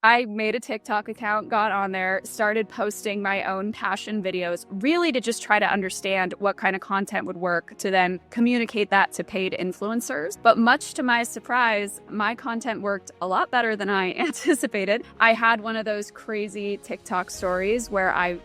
I made a TikTok account, got on there, started posting my own Pashion videos, really to just try to understand what kind of content would work to then communicate that to paid influencers. But much to my surprise, my content worked a lot better than I anticipated. I had one of those crazy TikTok stories where I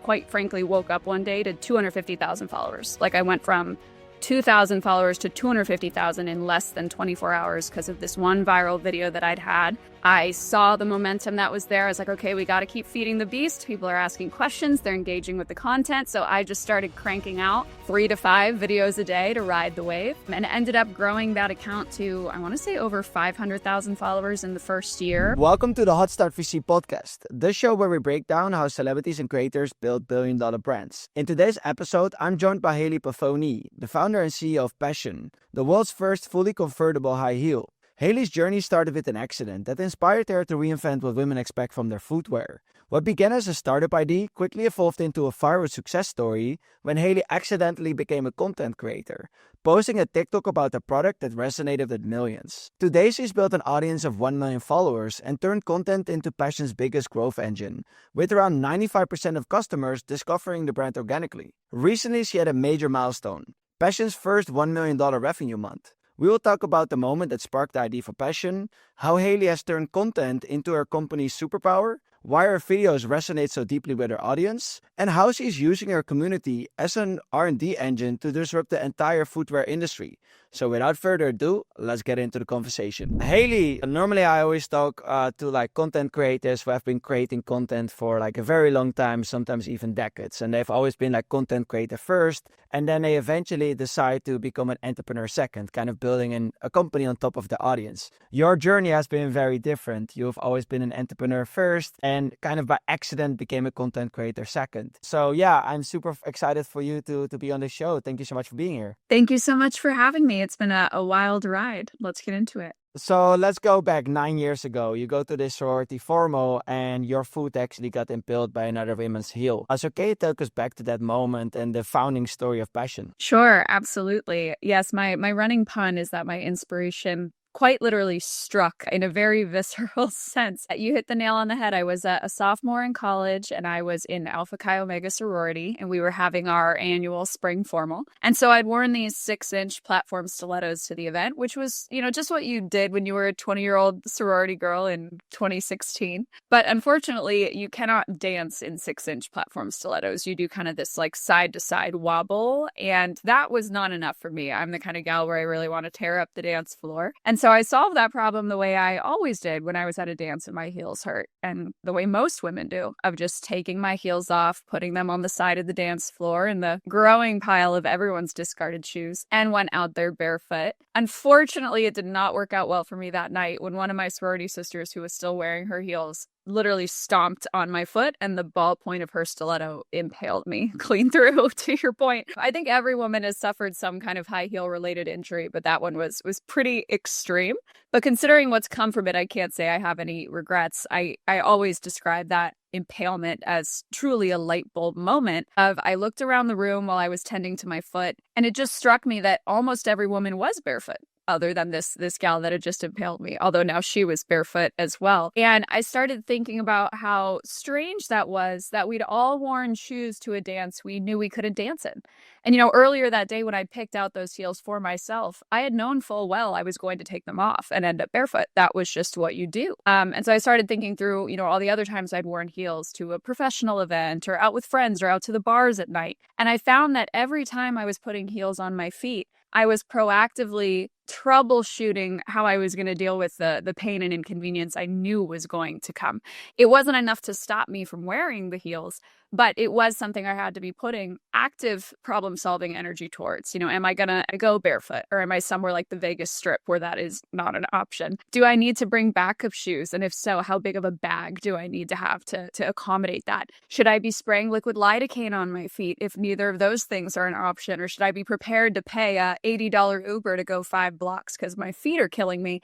quite frankly woke up one day to 250,000 followers. Like I went from 2,000 followers to 250,000 in less than 24 hours because of this one viral video that I'd had. I saw the momentum that was there. I was like, okay, we got to keep feeding the beast. People are asking questions. They're engaging with the content. So I just started cranking out 3 to 5 videos a day to ride the wave and ended up growing that account to, I want to say, over 500,000 followers in the first year. Welcome to the Hot Start VC podcast, the show where we break down how celebrities and creators build billion-dollar brands. In today's episode, I'm joined by Pavone, the founder and CEO of Pashion, the world's first fully convertible high heel. Haley's journey started with an accident that inspired her to reinvent what women expect from their footwear. What began as a startup idea quickly evolved into a viral success story when Haley accidentally became a content creator, posting a TikTok about a product that resonated with millions. Today, she's built an audience of 1 million followers and turned content into Passion's biggest growth engine, with around 95% of customers discovering the brand organically. Recently, she had a major milestone, Passion's first $1 million revenue month. We will talk about the moment that sparked the idea for Passion, how Haley has turned content into her company's superpower, why her videos resonate so deeply with her audience, and how she's using her community as an R&D engine to disrupt the entire footwear industry. So without further ado, let's get into the conversation. Haley, normally I always talk to content creators who have been creating content for a very long time, sometimes even decades. And they've always been content creator first, and then they eventually decide to become an entrepreneur second, kind of building a company on top of the audience. Your journey has been very different. You've always been an entrepreneur first and kind of by accident became a content creator second. So yeah, I'm super excited for you to be on the show. Thank you so much for being here. Thank you so much for having me. It's been a wild ride. Let's get into it. So let's go back 9 years ago. You go to this sorority formal and your foot actually got impaled by another woman's heel. So can you take us back to that moment and the founding story of Passion? Sure, absolutely. Yes, my running pun is that my inspiration quite literally struck in a very visceral sense. You hit the nail on the head. I was a sophomore in college and I was in Alpha Chi Omega sorority and we were having our annual spring formal. And so I'd worn these 6-inch platform stilettos to the event, which was, just what you did when you were a 20-year-old sorority girl in 2016. But unfortunately, you cannot dance in 6-inch platform stilettos. You do kind of this side to side wobble. And that was not enough for me. I'm the kind of gal where I really want to tear up the dance floor. And so I solved that problem the way I always did when I was at a dance and my heels hurt, and the way most women do, of just taking my heels off, putting them on the side of the dance floor in the growing pile of everyone's discarded shoes, and went out there barefoot. Unfortunately, it did not work out well for me that night when one of my sorority sisters, who was still wearing her heels, literally stomped on my foot and the ball point of her stiletto impaled me clean through. To your point, I think every woman has suffered some kind of high heel related injury, but that one was pretty extreme. But considering what's come from it, I can't say I have any regrets. I always describe that impalement as truly a light bulb moment of I looked around the room while I was tending to my foot, and it just struck me that almost every woman was barefoot, other than this gal that had just impaled me, although now she was barefoot as well. And I started thinking about how strange that was, that we'd all worn shoes to a dance we knew we couldn't dance in. And, earlier that day when I picked out those heels for myself, I had known full well I was going to take them off and end up barefoot. That was just what you do. And so I started thinking through, all the other times I'd worn heels to a professional event or out with friends or out to the bars at night. And I found that every time I was putting heels on my feet, I was proactively troubleshooting how I was going to deal with the pain and inconvenience I knew was going to come. It wasn't enough to stop me from wearing the heels, but it was something I had to be putting active problem-solving energy towards. Am I going to go barefoot, or am I somewhere like the Vegas Strip where that is not an option? Do I need to bring backup shoes? And if so, how big of a bag do I need to have to accommodate that? Should I be spraying liquid lidocaine on my feet if neither of those things are an option? Or should I be prepared to pay a $80 Uber to go 5 blocks because my feet are killing me?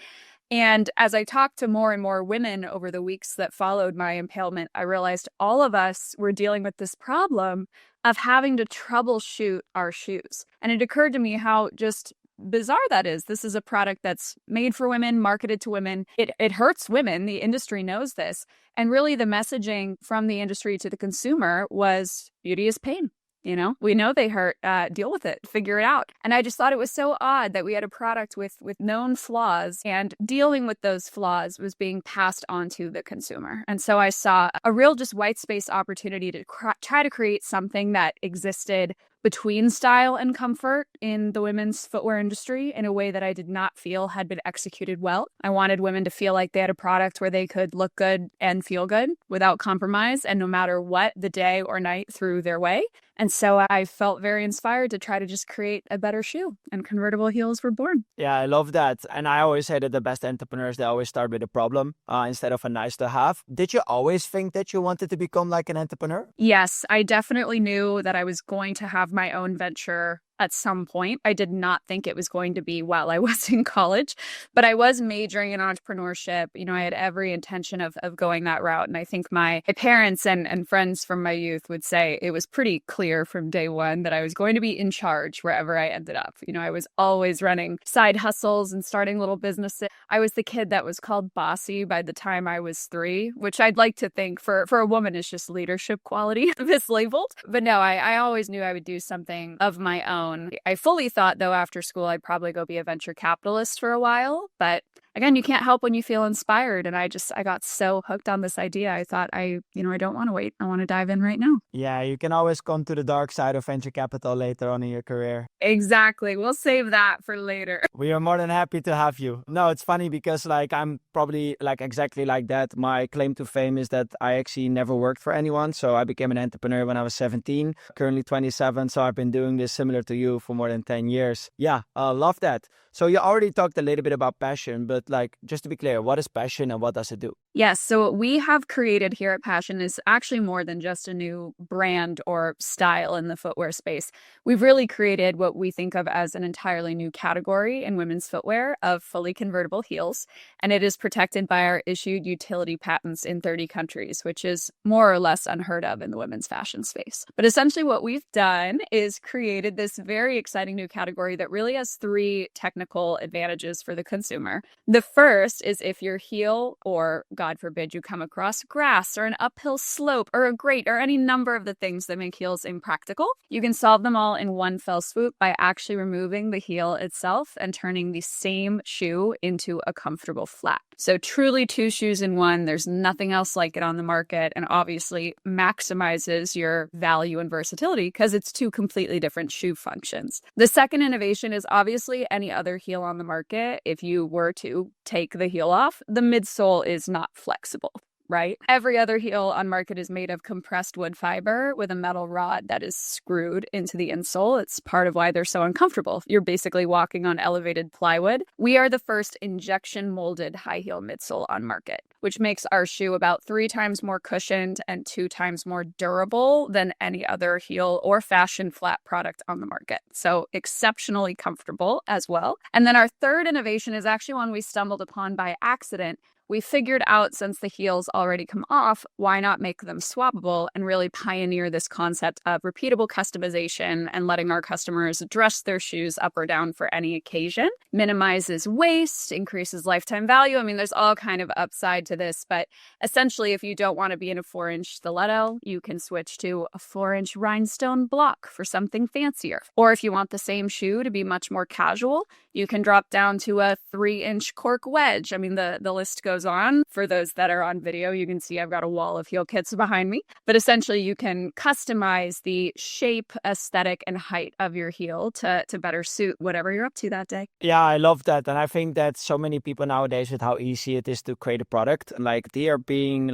And as I talked to more and more women over the weeks that followed my impalement, I realized all of us were dealing with this problem of having to troubleshoot our shoes. And it occurred to me how just bizarre that is. This is a product that's made for women, marketed to women. It hurts women. The industry knows this. And really the messaging from the industry to the consumer was beauty is pain. You know, we know they hurt, deal with it, figure it out. And I just thought it was so odd that we had a product with known flaws, and dealing with those flaws was being passed on to the consumer. And so I saw a real just white space opportunity to try to create something that existed between style and comfort in the women's footwear industry in a way that I did not feel had been executed well. I wanted women to feel like they had a product where they could look good and feel good without compromise, and no matter what the day or night threw their way. And so I felt very inspired to try to just create a better shoe, and convertible heels were born. Yeah, I love that. And I always say that the best entrepreneurs, they always start with a problem instead of a nice to have. Did you always think that you wanted to become like an entrepreneur? Yes, I definitely knew that I was going to have my own venture at some point. I did not think it was going to be while I was in college, but I was majoring in entrepreneurship. You know, I had every intention of going that route. And I think my parents and friends from my youth would say it was pretty clear from day one that I was going to be in charge wherever I ended up. You know, I was always running side hustles and starting little businesses. I was the kid that was called bossy by the time I was 3, which I'd like to think for a woman is just leadership quality mislabeled. But no, I always knew I would do something of my own. I fully thought, though, after school, I'd probably go be a venture capitalist for a while. But again, you can't help when you feel inspired. And I got so hooked on this idea. I thought, I don't want to wait. I want to dive in right now. Yeah, you can always come to the dark side of venture capital later on in your career. Exactly. We'll save that for later. We are more than happy to have you. No, it's funny because I'm probably exactly like that. My claim to fame is that I actually never worked for anyone. So I became an entrepreneur when I was 17, currently 27. So I've been doing this similar to you for more than 10 years. Yeah, love that. So you already talked a little bit about Pashion, but just to be clear, what is Pashion and what does it do? Yes, so what we have created here at Pashion is actually more than just a new brand or style in the footwear space. We've really created what we think of as an entirely new category in women's footwear of fully convertible heels, and it is protected by our issued utility patents in 30 countries, which is more or less unheard of in the women's fashion space. But essentially what we've done is created this very exciting new category that really has 3 technical advantages for the consumer. The first is if your heel, or God forbid you come across grass or an uphill slope or a grate or any number of the things that make heels impractical, you can solve them all in one fell swoop by actually removing the heel itself and turning the same shoe into a comfortable flat. So truly 2 shoes in one. There's nothing else like it on the market, and obviously maximizes your value and versatility because it's 2 completely different shoe functions. The second innovation is obviously any other heel on the market. If you were to take the heel off, the midsole is not flexible. Right? Every other heel on market is made of compressed wood fiber with a metal rod that is screwed into the insole. It's part of why they're so uncomfortable. You're basically walking on elevated plywood. We are the first injection molded high heel midsole on market, which makes our shoe about 3 times more cushioned and 2 times more durable than any other heel or fashion flat product on the market. So exceptionally comfortable as well. And then our third innovation is actually one we stumbled upon by accident. We figured out, since the heels already come off, why not make them swappable and really pioneer this concept of repeatable customization and letting our customers dress their shoes up or down for any occasion. Minimizes waste, increases lifetime value. I mean, there's all kind of upside to this, but essentially if you don't want to be in a 4-inch stiletto, you can switch to a 4-inch rhinestone block for something fancier. Or if you want the same shoe to be much more casual, you can drop down to a 3-inch cork wedge. I mean, the list goes on. For those that are on video, you can see I've got a wall of heel kits behind me. But essentially, you can customize the shape, aesthetic, and height of your heel to better suit whatever you're up to that day. Yeah, I love that. And I think that so many people nowadays, with how easy it is to create a product, they are being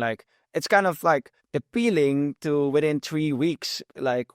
it's kind of appealing to within 3 weeks,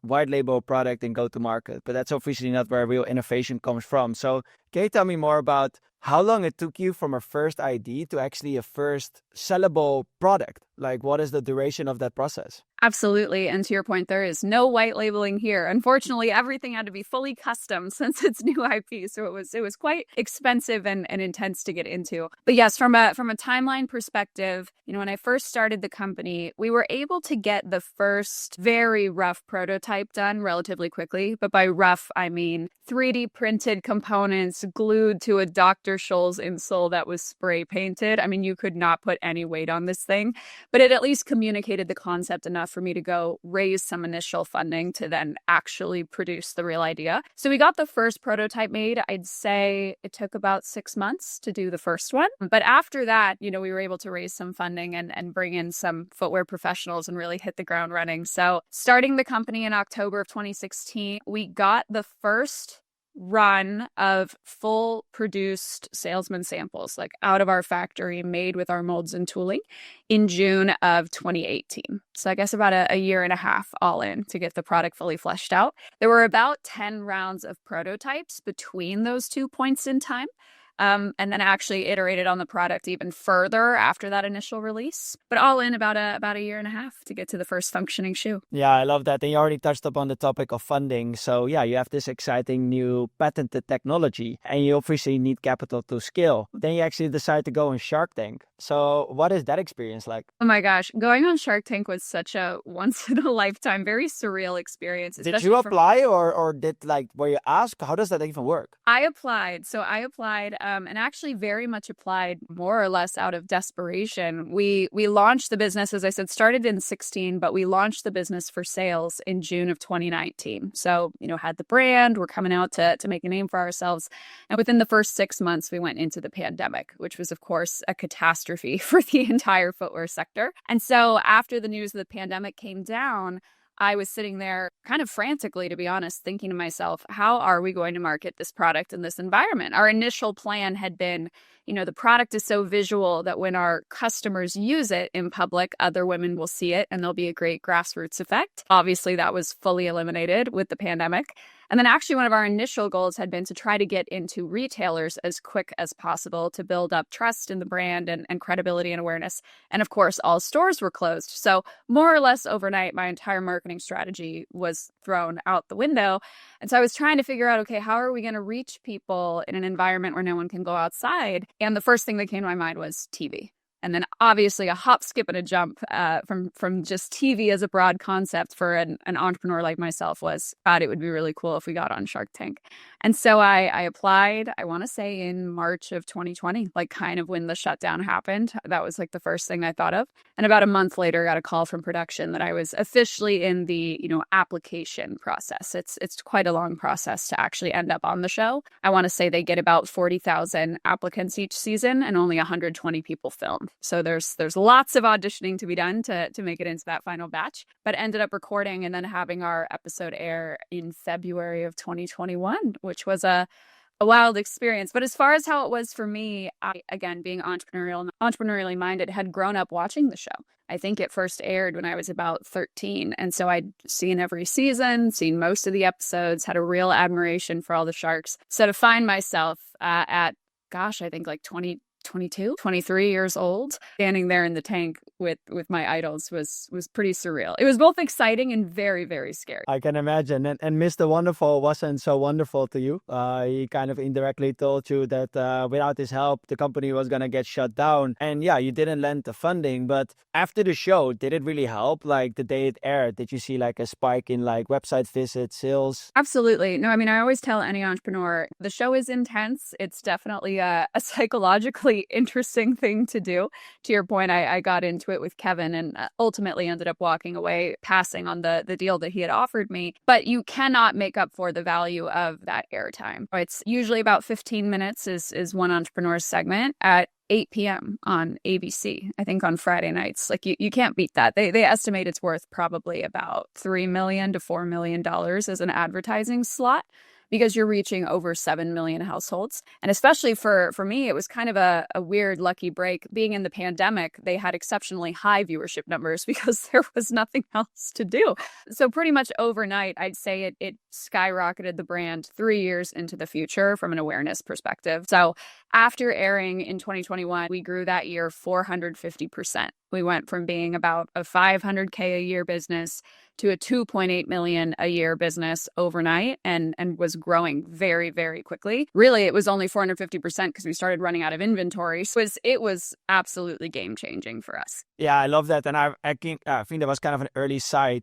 white label product and go to market. But that's obviously not where real innovation comes from. So can you tell me more about how long it took you from a first idea to actually a first sellable product? What is the duration of that process? Absolutely. And to your point, there is no white labeling here. Unfortunately, everything had to be fully custom since it's new IP. So it was quite expensive and intense to get into. But yes, from a timeline perspective, when I first started the company, we were able to get the first very rough prototype done relatively quickly. But by rough, I mean 3D printed components glued to a Dr. Scholl's insole that was spray painted. I mean, you could not put any weight on this thing, but it at least communicated the concept enough for me to go raise some initial funding to then actually produce the real idea. So we got the first prototype made. I'd say it took about 6 months to do the first one. But after that, we were able to raise some funding and bring in some footwear professionals and really hit the ground running. So starting the company in October of 2016, we got the first run of full produced salesman samples, like out of our factory, made with our molds and tooling in June of 2018. So I guess about a year and a half all in to get the product fully fleshed out. There were about 10 rounds of prototypes between those 2 points in time. And then actually iterated on the product even further after that initial release. But all in about a year and a half to get to the first functioning shoe. Yeah, I love that. And you already touched upon the topic of funding. So yeah, you have this exciting new patented technology and you obviously need capital to scale. Then you actually decide to go on Shark Tank. So what is that experience like? Oh my gosh, going on Shark Tank was such a once in a lifetime, very surreal experience. Did you apply or were you asked? How does that even work? I applied. So I applied and actually very much applied more or less out of desperation. We launched the business, as I said, started in 2016, but we launched the business for sales in June of 2019. So, had the brand, we're coming out to make a name for ourselves. And within the first 6 months, we went into the pandemic, which was, of course, a catastrophe for the entire footwear sector. And so after the news of the pandemic came down, I was sitting there kind of frantically, to be honest, thinking to myself, how are we going to market this product in this environment? Our initial plan had been, the product is so visual that when our customers use it in public, other women will see it and there'll be a great grassroots effect. Obviously, that was fully eliminated with the pandemic. And then actually one of our initial goals had been to try to get into retailers as quick as possible to build up trust in the brand and credibility and awareness. And of course, all stores were closed. So more or less overnight, my entire marketing strategy was thrown out the window. And so I was trying to figure out, okay, how are we going to reach people in an environment where no one can go outside? And the first thing that came to my mind was TV. And then obviously a hop, skip, and a jump from just TV as a broad concept for an entrepreneur like myself was, God, it would be really cool if we got on Shark Tank. And so I applied, I want to say in March of 2020, like kind of when the shutdown happened. That was like the first thing I thought of. And about a month later, I got a call from production that I was officially in the, application process. It's quite a long process to actually end up on the show. I want to say they get about 40,000 applicants each season and only 120 people film. So there's lots of auditioning to be done to make it into that final batch, but ended up recording and then having our episode air in February of 2021, which was a wild experience. But as far as how it was for me, I, again, being entrepreneurially minded, had grown up watching the show. I think it first aired when I was about 13. And so I'd seen every season, seen most of the episodes, had a real admiration for all the sharks. So to find myself at, I think like 22, 23 years old, standing there in the tank with my idols was pretty surreal. It was both exciting and very, very scary. I can imagine. And Mr. Wonderful wasn't so wonderful to you. He kind of indirectly told you that without his help, the company was going to get shut down. And yeah, you didn't lend the funding. But after the show, did it really help? Like the day it aired, did you see like a spike in like website visits, sales? Absolutely. No, I mean, I always tell any entrepreneur, the show is intense. It's definitely a psychologically interesting thing to do. To your point, I got into it with Kevin and ultimately ended up walking away, passing on the deal that he had offered me. But you cannot make up for the value of that airtime. It's usually about 15 minutes is one entrepreneur's segment at 8 p.m. on ABC, I think on Friday nights. Like you can't beat that. They estimate it's worth probably about $3 million to $4 million as an advertising slot, because you're reaching over 7 million households. And especially for me, it was kind of a weird lucky break. Being in the pandemic, they had exceptionally high viewership numbers because there was nothing else to do. So pretty much overnight, I'd say it skyrocketed the brand 3 years into the future from an awareness perspective. So After airing in 2021, we grew that year 450%. We went from being about a 500K a year business to a 2.8 million a year business overnight, and was growing very, very quickly. Really, it was only 450% because we started running out of inventory. So it was absolutely game changing for us. Yeah, I love that. And I think that was kind of an early sign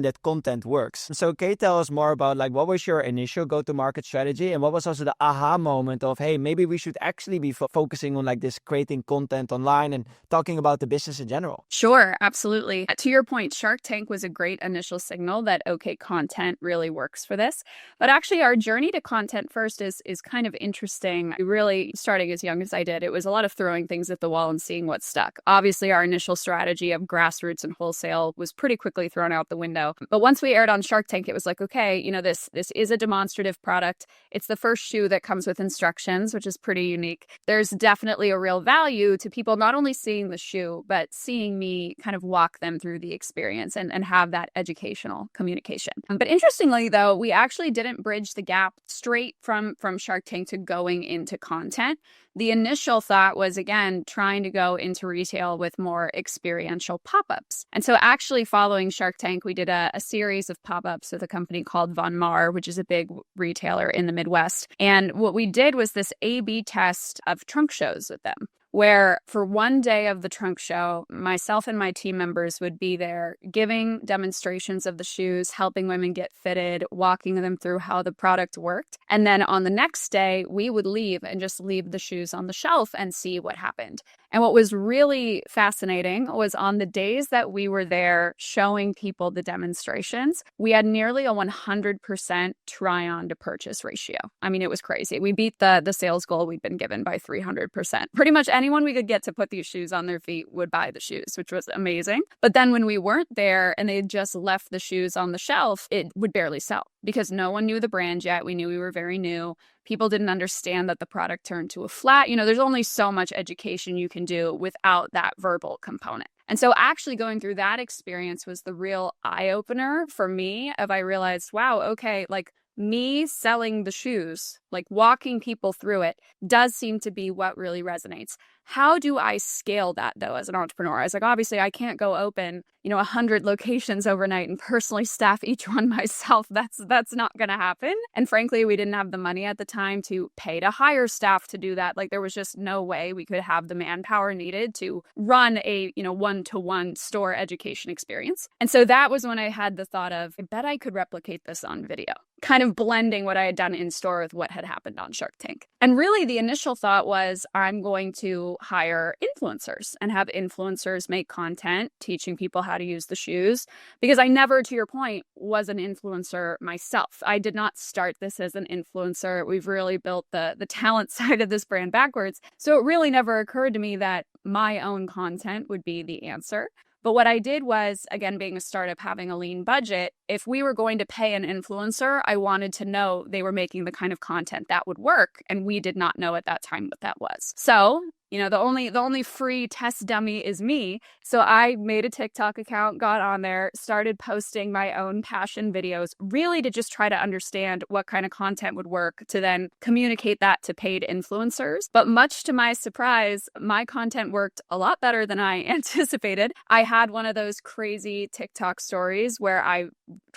that content works. So can you tell us more about like what was your initial go-to-market strategy, and what was also the aha moment of, hey, maybe we should actually be focusing on like this creating content online and talking about the business in general? Sure, absolutely. To your point, Shark Tank was a great initial signal that, okay, content really works for this. But actually, our journey to content first is kind of interesting. Really, starting as young as I did, it was a lot of throwing things at the wall and seeing what stuck. Obviously, our initial strategy of grassroots and wholesale was pretty quickly thrown out the window. But once we aired on Shark Tank, it was like, okay, this is a demonstrative product. It's the first shoe that comes with instructions, which is pretty unique. There's definitely a real value to people not only seeing the shoe, but seeing me kind of walk them through the experience and have that educational communication. But interestingly, though, we actually didn't bridge the gap straight from Shark Tank to going into content. The initial thought was, again, trying to go into retail with more experiential pop-ups. And so actually following Shark Tank, we did a series of pop-ups with a company called Von Maur, which is a big retailer in the Midwest. And what we did was this A/B test of trunk shows with them, where for one day of the trunk show, myself and my team members would be there giving demonstrations of the shoes, helping women get fitted, walking them through how the product worked. And then on the next day, we would leave and just leave the shoes on the shelf and see what happened. And what was really fascinating was on the days that we were there showing people the demonstrations, we had nearly a 100% try on to purchase ratio. I mean, it was crazy. We beat the sales goal we'd been given by 300%. Pretty much anyone we could get to put these shoes on their feet would buy the shoes, which was amazing. But then when we weren't there and they had just left the shoes on the shelf, it would barely sell because no one knew the brand yet. We knew we were very new. People didn't understand that the product turned to a flat. There's only so much education you can do without that verbal component. And so actually going through that experience was the real eye-opener for me. I realized, wow, okay, like me selling the shoes, like walking people through it, does seem to be what really resonates. How do I scale that, though, as an entrepreneur? I was like, obviously, I can't go open, 100 locations overnight and personally staff each one myself. That's not going to happen. And frankly, we didn't have the money at the time to pay to hire staff to do that. Like, there was just no way we could have the manpower needed to run a, one-to-one store education experience. And so that was when I had the thought of, I bet I could replicate this on video, kind of blending what I had done in store with what had happened on Shark Tank. And really the initial thought was, I'm going to hire influencers and have influencers make content teaching people how to use the shoes, because I never, to your point, was an influencer myself. I did not start this as an influencer. We've really built the talent side of this brand backwards. So it really never occurred to me that my own content would be the answer. But what I did was, again, being a startup, having a lean budget, if we were going to pay an influencer, I wanted to know they were making the kind of content that would work. And we did not know at that time what that was. So, the only free test dummy is me. So I made a TikTok account, got on there, started posting my own Pashion videos, really to just try to understand what kind of content would work to then communicate that to paid influencers. But much to my surprise, my content worked a lot better than I anticipated. I had one of those crazy TikTok stories where I,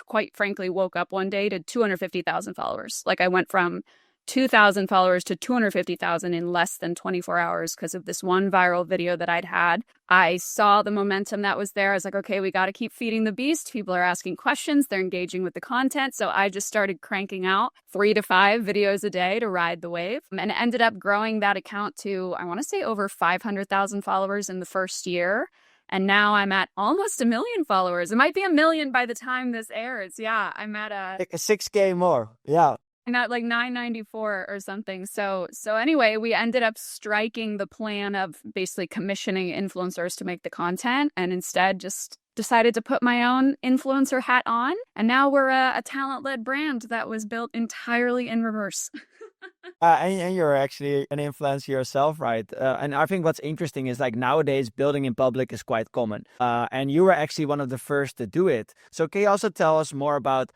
quite frankly, woke up one day to 250,000 followers. Like, I went from 2,000 followers to 250,000 in less than 24 hours because of this one viral video that I'd had. I saw the momentum that was there. I was like, okay, we got to keep feeding the beast. People are asking questions. They're engaging with the content. So I just started cranking out 3 to 5 videos a day to ride the wave, and ended up growing that account to, I want to say, over 500,000 followers in the first year. And now I'm at almost 1 million followers. It might be 1 million by the time this airs. Yeah, I'm at like a 6K more. Yeah. And at like 994 or something. So anyway, we ended up striking the plan of basically commissioning influencers to make the content, and instead just decided to put my own influencer hat on. And now we're a talent-led brand that was built entirely in reverse. And you're actually an influencer yourself, right? And I think what's interesting is, like, nowadays building in public is quite common. And you were actually one of the first to do it. So can you also tell us more about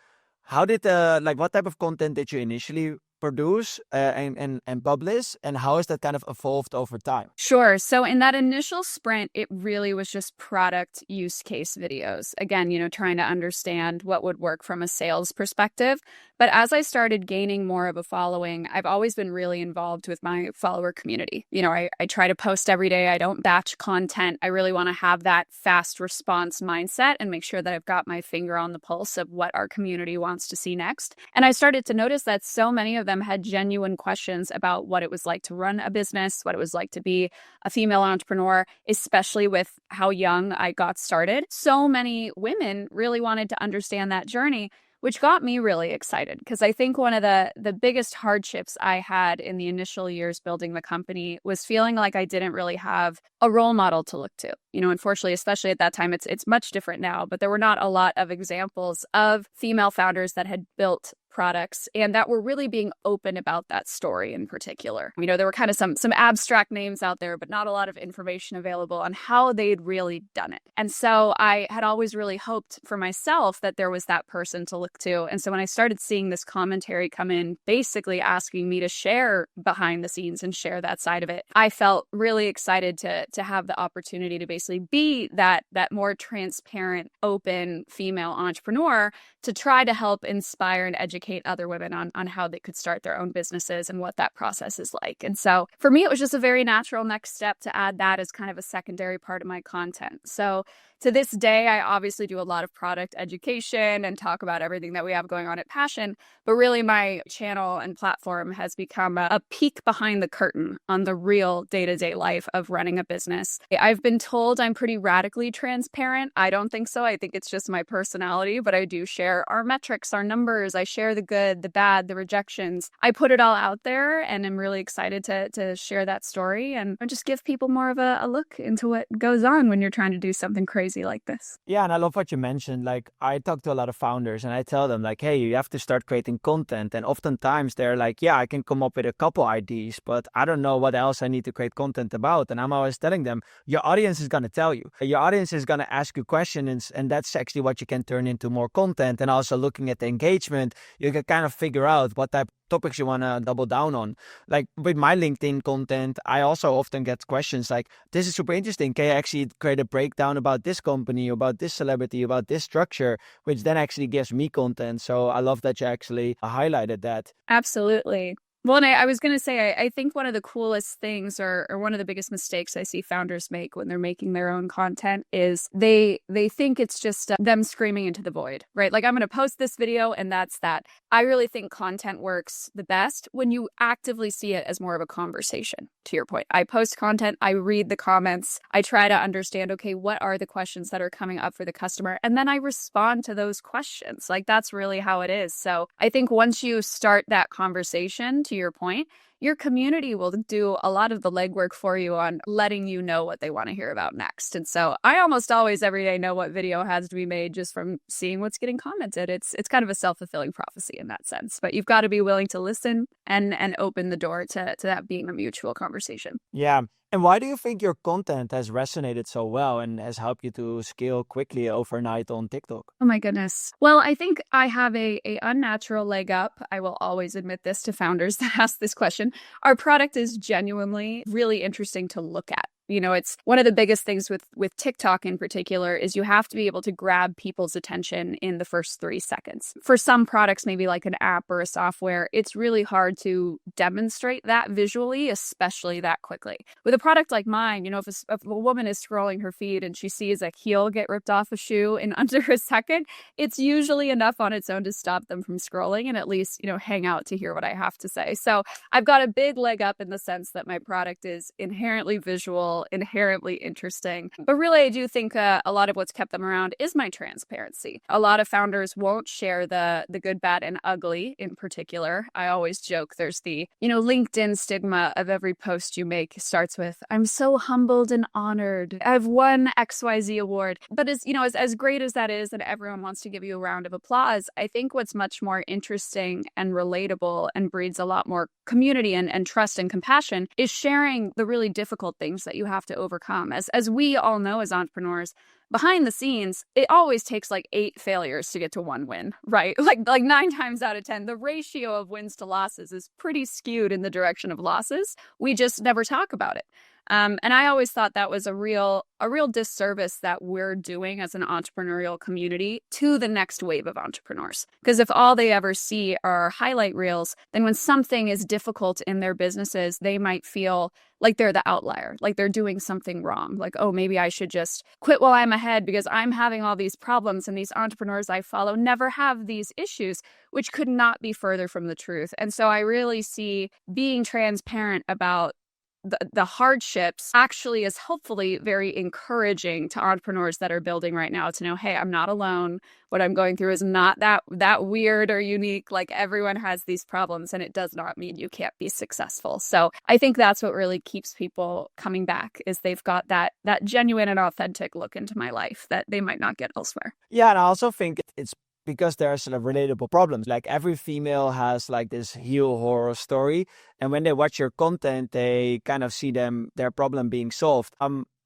how did what type of content did you initially produce and publish, and how has that kind of evolved over time? Sure. So in that initial sprint, it really was just product use case videos. Again, trying to understand what would work from a sales perspective. But as I started gaining more of a following, I've always been really involved with my follower community. I try to post every day. I don't batch content. I really want to have that fast response mindset and make sure that I've got my finger on the pulse of what our community wants to see next. And I started to notice that so many of them had genuine questions about what it was like to run a business, what it was like to be a female entrepreneur, especially with how young I got started. So many women really wanted to understand that journey, which got me really excited because I think one of the biggest hardships I had in the initial years building the company was feeling like I didn't really have a role model to look to. Unfortunately, especially at that time, it's much different now, but there were not a lot of examples of female founders that had built products and that were really being open about that story in particular. There were kind of some abstract names out there, but not a lot of information available on how they'd really done it. And so I had always really hoped for myself that there was that person to look to. And so when I started seeing this commentary come in, basically asking me to share behind the scenes and share that side of it, I felt really excited to have the opportunity to basically be that more transparent, open female entrepreneur to try to help inspire and educate other women on how they could start their own businesses and what that process is like. And so for me, it was just a very natural next step to add that as kind of a secondary part of my content. So to this day, I obviously do a lot of product education and talk about everything that we have going on at Pashion, but really my channel and platform has become a peek behind the curtain on the real day-to-day life of running a business. I've been told I'm pretty radically transparent. I don't think so. I think it's just my personality, but I do share our metrics, our numbers. I share the good, the bad, the rejections. I put it all out there and I'm really excited to share that story and just give people more of a look into what goes on when you're trying to do something crazy like this. Yeah, and I love what you mentioned. Like, I talk to a lot of founders and I tell them, like, hey, you have to start creating content. And oftentimes they're like, yeah, I can come up with a couple ideas, but I don't know what else I need to create content about. And I'm always telling them, your audience is going to tell you. Your audience is going to ask you questions, and that's actually what you can turn into more content. And also looking at the engagement, you can kind of figure out what type topics you want to double down on. Like with my LinkedIn content, I also often get questions like, this is super interesting. Can you actually create a breakdown about this company, about this celebrity, about this structure, which then actually gives me content. So I love that you actually highlighted that. Absolutely. Well, and I was going to say, I think one of the coolest things or one of the biggest mistakes I see founders make when they're making their own content is they think it's just them screaming into the void, right? Like, I'm going to post this video and that's that. I really think content works the best when you actively see it as more of a conversation, to your point. I post content, I read the comments, I try to understand, okay, what are the questions that are coming up for the customer? And then I respond to those questions. Like, that's really how it is. So I think once you start that conversation, to your point, your community will do a lot of the legwork for you on letting you know what they want to hear about next. And so I almost always every day know what video has to be made just from seeing what's getting commented. It's kind of a self-fulfilling prophecy in that sense, but you've got to be willing to listen and open the door to that being a mutual conversation. Yeah. And why do you think your content has resonated so well and has helped you to scale quickly overnight on TikTok? Oh my goodness. Well, I think I have a unnatural leg up. I will always admit this to founders that ask this question. Our product is genuinely really interesting to look at. It's one of the biggest things with TikTok in particular is you have to be able to grab people's attention in the first 3 seconds. For some products, maybe like an app or a software, it's really hard to demonstrate that visually, especially that quickly. With a product like mine, if a woman is scrolling her feed and she sees a heel get ripped off a shoe in under a second, it's usually enough on its own to stop them from scrolling and at least, hang out to hear what I have to say. So I've got a big leg up in the sense that my product is inherently visual, inherently interesting. But really, I do think a lot of what's kept them around is my transparency. A lot of founders won't share the good, bad, and ugly in particular. I always joke there's the, LinkedIn stigma of every post you make starts with, I'm so humbled and honored. I've won XYZ award. But as great as that is, and everyone wants to give you a round of applause, I think what's much more interesting and relatable and breeds a lot more community and trust and compassion is sharing the really difficult things that you have to overcome. As we all know as entrepreneurs, behind the scenes, it always takes like 8 failures to get to 1 win, right? Like 9 times out of 10, the ratio of wins to losses is pretty skewed in the direction of losses. We just never talk about it. And I always thought that was a real disservice that we're doing as an entrepreneurial community to the next wave of entrepreneurs. Because if all they ever see are highlight reels, then when something is difficult in their businesses, they might feel like they're the outlier, like they're doing something wrong. Like, oh, maybe I should just quit while I'm ahead because I'm having all these problems and these entrepreneurs I follow never have these issues, which could not be further from the truth. And so I really see being transparent about the hardships actually is hopefully very encouraging to entrepreneurs that are building right now to know, hey, I'm not alone. What I'm going through is not that weird or unique. Like everyone has these problems, and it does not mean you can't be successful. So I think that's what really keeps people coming back is they've got that genuine and authentic look into my life that they might not get elsewhere. Yeah, and I also think it's because there are sort of relatable problems. Like every female has like this heel horror story. And when they watch your content, they kind of see their problem being solved.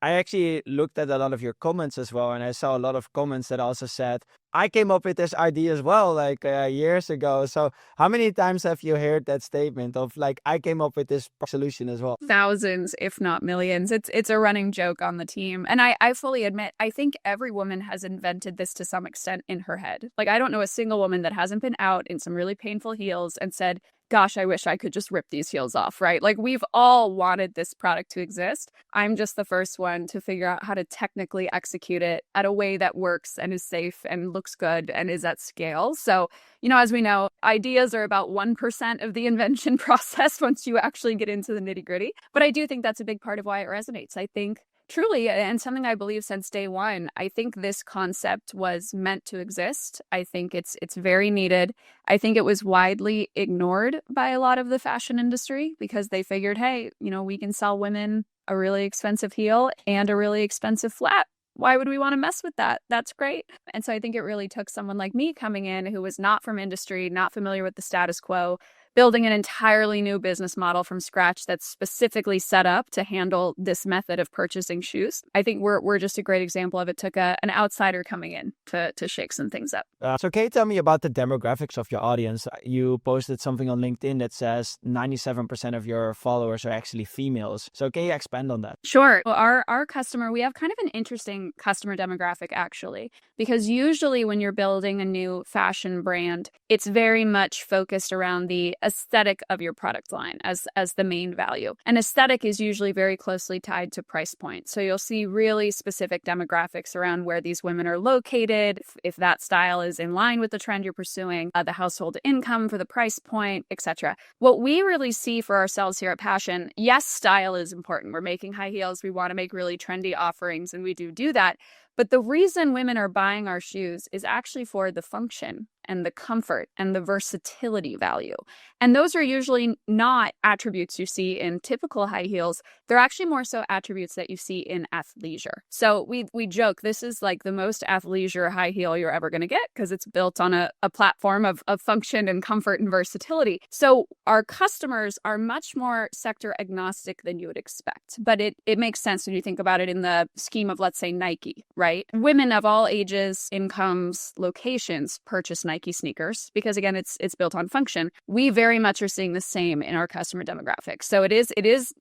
I actually looked at a lot of your comments as well. And I saw a lot of comments that also said, I came up with this idea as well, like years ago. So how many times have you heard that statement of like, I came up with this solution as well? Thousands, if not millions. It's a running joke on the team. And I fully admit, I think every woman has invented this to some extent in her head. Like, I don't know a single woman that hasn't been out in some really painful heels and said, gosh, I wish I could just rip these heels off, right? Like we've all wanted this product to exist. I'm just the first one to figure out how to technically execute it at a way that works and is safe and looks good and is at scale. So, as we know, ideas are about 1% of the invention process once you actually get into the nitty-gritty. But I do think that's a big part of why it resonates. I think truly, and something I believe since day one, I think this concept was meant to exist. I think it's very needed. I think it was widely ignored by a lot of the fashion industry because they figured, hey, we can sell women a really expensive heel and a really expensive flat. Why would we want to mess with that? That's great. And so I think it really took someone like me coming in who was not from industry, not familiar with the status quo, building an entirely new business model from scratch that's specifically set up to handle this method of purchasing shoes. I think we're just a great example of it. Took an outsider coming in to shake some things up. So can you tell me about the demographics of your audience? You posted something on LinkedIn that says 97% of your followers are actually females. So can you expand on that? Sure. Well, our customer, we have kind of an interesting customer demographic actually, because usually when you're building a new fashion brand, it's very much focused around the aesthetic of your product line as the main value. And aesthetic is usually very closely tied to price point. So you'll see really specific demographics around where these women are located, if that style is in line with the trend you're pursuing, the household income for the price point, etc. What we really see for ourselves here at Pashion, yes, style is important. We're making high heels. We want to make really trendy offerings, and we do that. But the reason women are buying our shoes is actually for the function and the comfort and the versatility value. And those are usually not attributes you see in typical high heels. They're actually more so attributes that you see in athleisure. So we joke, this is like the most athleisure high heel you're ever going to get because it's built on a platform of function and comfort and versatility. So our customers are much more sector agnostic than you would expect. But it makes sense when you think about it in the scheme of, let's say, Nike, right? Women of all ages, incomes, locations purchase Nike sneakers because, again, it's built on function. We very much are seeing the same in our customer demographics. So it is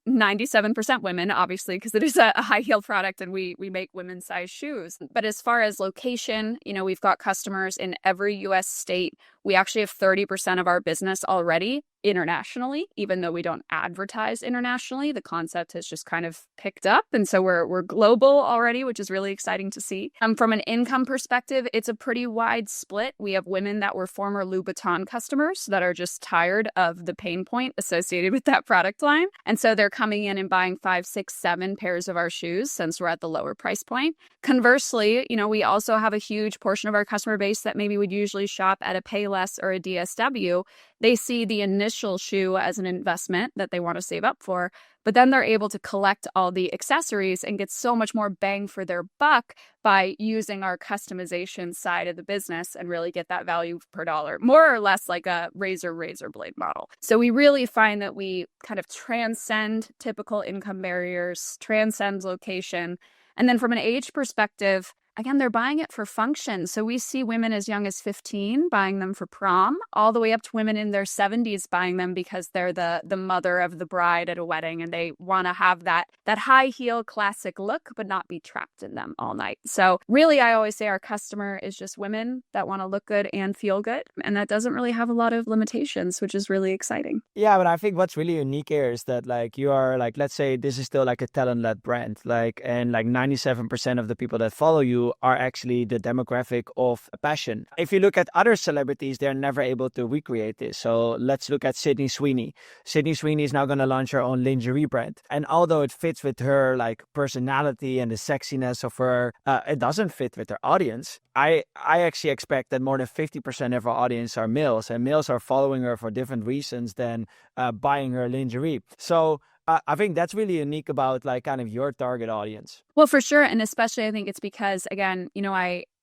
97% women, obviously, because it is a high heel product and we make women's size shoes. But as far as location, we've got customers in every US state. We actually have 30% of our business already internationally, even though we don't advertise internationally. The concept has just kind of picked up. And so we're global already, which is really exciting to see. From an income perspective, it's a pretty wide split. We have women that were former Louboutin customers that are just tired of the pain point associated with that product line. And so they're coming in and buying 5, 6, 7 pairs of our shoes since we're at the lower price point. Conversely, we also have a huge portion of our customer base that maybe would usually shop at a Payless or a DSW they see the initial shoe as an investment that they want to save up for, but then they're able to collect all the accessories and get so much more bang for their buck by using our customization side of the business and really get that value per dollar, more or less like a razor blade model. So we really find that we kind of transcend typical income barriers, transcend location. And then from an age perspective, again, they're buying it for function. So we see women as young as 15 buying them for prom, all the way up to women in their 70s buying them because they're the mother of the bride at a wedding and they want to have that high heel classic look, but not be trapped in them all night. So really, I always say our customer is just women that want to look good and feel good. And that doesn't really have a lot of limitations, which is really exciting. Yeah, but I think what's really unique here is that like you are like, let's say this is still like a talent-led brand, like, and like 97% of the people that follow you are actually the demographic of Pashion. If you look at other celebrities, they're never able to recreate this. So let's look at Sydney Sweeney. Sydney Sweeney is now going to launch her own lingerie brand. And although it fits with her like personality and the sexiness of her, it doesn't fit with her audience. I actually expect that more than 50% of our audience are males, and males are following her for different reasons than buying her lingerie. So I think that's really unique about like kind of your target audience. Well, for sure. And especially I think it's because, again,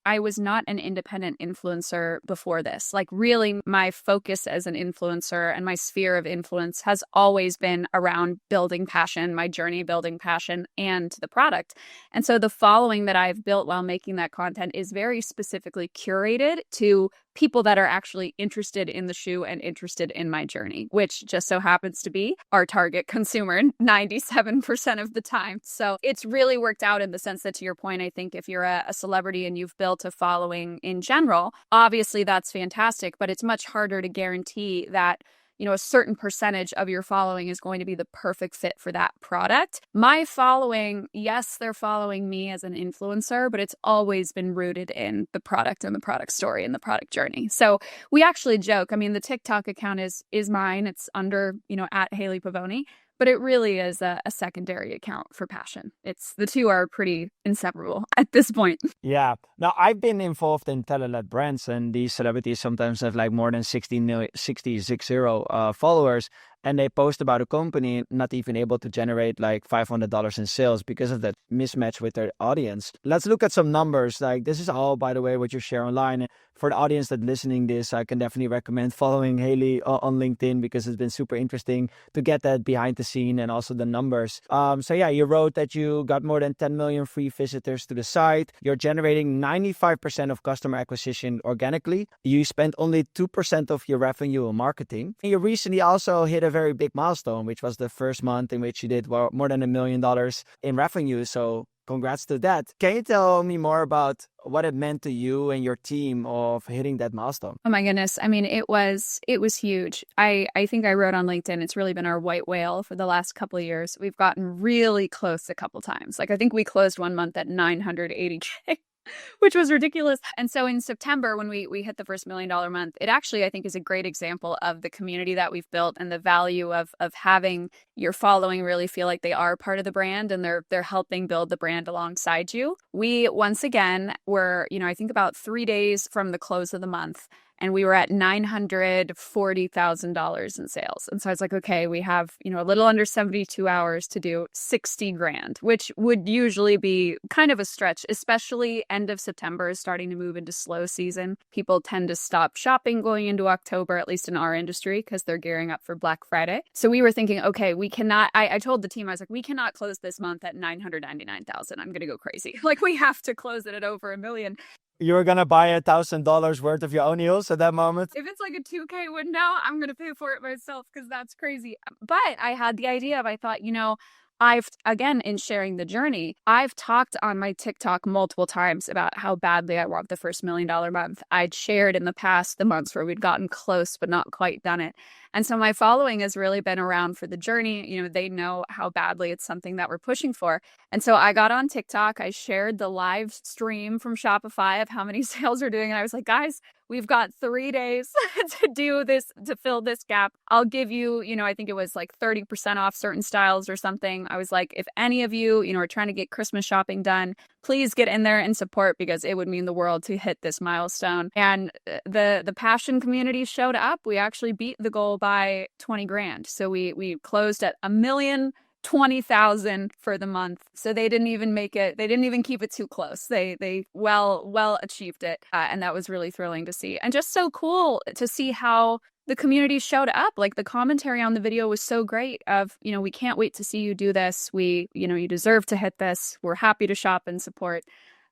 I was not an independent influencer before this. Like really my focus as an influencer and my sphere of influence has always been around building passion, my journey building passion and the product. And so the following that I've built while making that content is very specifically curated to people that are actually interested in the shoe and interested in my journey, which just so happens to be our target consumer 97% of the time. So it's really worked out in the sense that, to your point, I think if you're a celebrity and you've built a following in general, obviously that's fantastic, but it's much harder to guarantee that a certain percentage of your following is going to be the perfect fit for that product. My following, yes, they're following me as an influencer, but it's always been rooted in the product and the product story and the product journey. So we actually joke. I mean, the TikTok account is mine. It's under, at Haley Pavone, but it really is a secondary account for Pashion. The two are pretty inseparable at this point. Yeah. Now, I've been involved in talent-led brands, and these celebrities sometimes have like more than 60 followers, and they post about a company not even able to generate like $500 in sales because of that mismatch with their audience. Let's look at some numbers. Like this is all, by the way, what you share online. For the audience that listening this, I can definitely recommend following Haley on LinkedIn because it's been super interesting to get that behind the scene and also the numbers. So yeah, you wrote that you got more than 10 million free visitors to the site. You're generating 95% of customer acquisition organically. You spent only 2% of your revenue on marketing. And you recently also hit a very big milestone, which was the first month in which you did more than $1 million in revenue. So congrats to that. Can you tell me more about what it meant to you and your team of hitting that milestone? Oh my goodness. I mean, it was huge. I think I wrote on LinkedIn, it's really been our white whale for the last couple of years. We've gotten really close a couple times. Like I think we closed one month at 980K. Which was ridiculous. And so in September, when we hit the first $1 million month, it actually, I think, is a great example of the community that we've built and the value of having your following really feel like they are part of the brand and they're helping build the brand alongside you. We, once again, were, I think about 3 days from the close of the month, and we were at $940,000 in sales. And so I was like, okay, we have, a little under 72 hours to do 60 grand, which would usually be kind of a stretch, especially end of September is starting to move into slow season. People tend to stop shopping going into October, at least in our industry, because they're gearing up for Black Friday. So we were thinking, okay, we cannot, I told the team, I was like, we cannot close this month at 999,000. I'm going to go crazy. Like we have to close it at over $1 million. You were going to buy $1,000 worth of your own heels at that moment? If it's like a 2K window, I'm going to pay for it myself because that's crazy. But I had the idea I thought, I've, again, in sharing the journey, I've talked on my TikTok multiple times about how badly I want the first $1 million month. I'd shared in the past the months where we'd gotten close, but not quite done it. And so my following has really been around for the journey. They know how badly it's something that we're pushing for. And so I got on TikTok. I shared the live stream from Shopify of how many sales we're doing. And I was like, guys, we've got 3 days to do this, to fill this gap. I'll give you, I think it was like 30% off certain styles or something. I was like, if any of you, are trying to get Christmas shopping done, please get in there and support, because it would mean the world to hit this milestone. And the Pashion community showed up. We actually beat the goal by 20 grand. So we closed at 1,020,000 for the month. So they didn't even make it. They didn't even keep it too close. They well achieved it, and that was really thrilling to see, and just so cool to see how the community showed up. Like, the commentary on the video was so great of, we can't wait to see you do this. You deserve to hit this. We're happy to shop and support.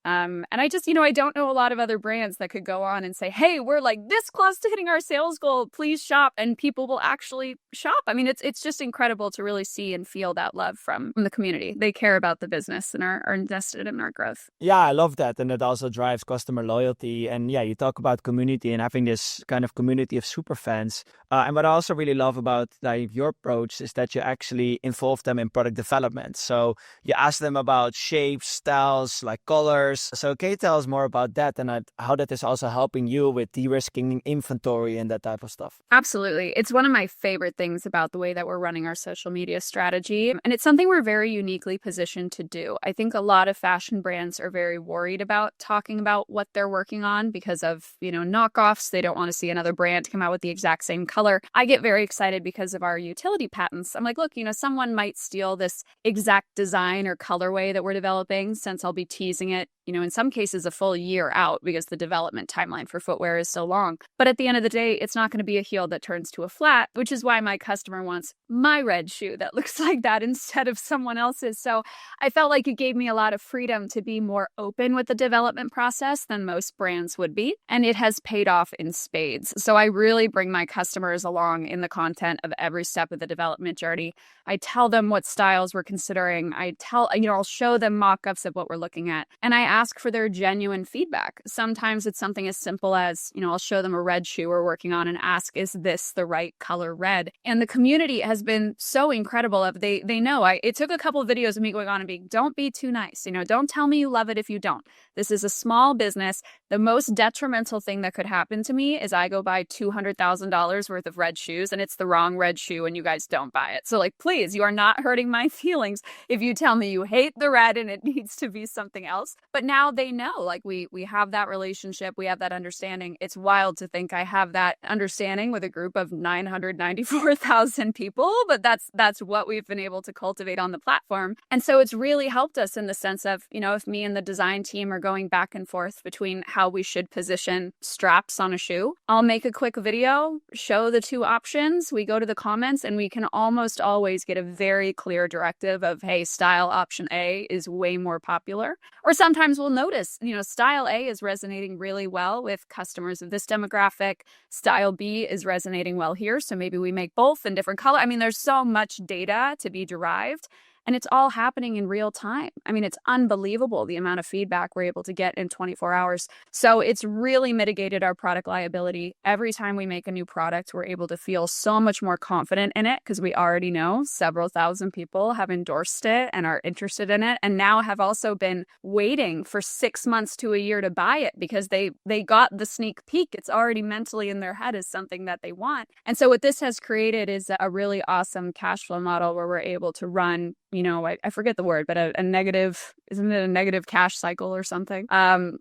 And I just, I don't know a lot of other brands that could go on and say, hey, we're like this close to hitting our sales goal, please shop, and people will actually shop. I mean, it's just incredible to really see and feel that love from the community. They care about the business and are invested in our growth. Yeah, I love that. And it also drives customer loyalty. And yeah, you talk about community and having this kind of community of super fans. And what I also really love about your approach is that you actually involve them in product development. So you ask them about shapes, styles, like colors. So can you tell us more about that and how that is also helping you with de-risking inventory and that type of stuff? Absolutely. It's one of my favorite things about the way that we're running our social media strategy. And it's something we're very uniquely positioned to do. I think a lot of fashion brands are very worried about talking about what they're working on because of, knockoffs. They don't want to see another brand come out with the exact same color. I get very excited because of our utility patents. I'm like, look, someone might steal this exact design or colorway that we're developing, since I'll be teasing it, in some cases a full year out, because the development timeline for footwear is so long. But at the end of the day, it's not going to be a heel that turns to a flat, which is why my customer wants my red shoe that looks like that instead of someone else's. So I felt like it gave me a lot of freedom to be more open with the development process than most brands would be. And it has paid off in spades. So I really bring my customers along in the content of every step of the development journey. I tell them what styles we're considering. I'll show them mock-ups of what we're looking at. And I ask for their genuine feedback. Sometimes it's something as simple as, I'll show them a red shoe we're working on and ask, is this the right color red? And the community has been so incredible. They know. It took a couple of videos of me going on and being, don't be too nice. Don't tell me you love it if you don't. This is a small business. The most detrimental thing that could happen to me is I go buy $200,000 worth of red shoes and it's the wrong red shoe and you guys don't buy it. So please, you are not hurting my feelings if you tell me you hate the red and it needs to be something else. But now they know, we have that relationship. We have that understanding. It's wild to think I have that understanding with a group of 994,000 people, but that's what we've been able to cultivate on the platform. And so it's really helped us in the sense of, if me and the design team are going back and forth between how we should position straps on a shoe, I'll make a quick video, show the two options. We go to the comments and we can almost always get a very clear directive of, hey, style option A is way more popular. Or sometimes we'll notice, style A is resonating really well with customers of this demographic. Style B is resonating well here. So maybe we make both in different color. I mean, there's so much data to be derived. And it's all happening in real time. I mean, it's unbelievable the amount of feedback we're able to get in 24 hours. So it's really mitigated our product liability. Every time we make a new product, we're able to feel so much more confident in it because we already know several thousand people have endorsed it and are interested in it, and now have also been waiting for 6 months to a year to buy it because they got the sneak peek. It's already mentally in their head as something that they want. And so what this has created is a really awesome cash flow model where we're able to run, I forget the word, but a negative, isn't it a negative cash cycle or something?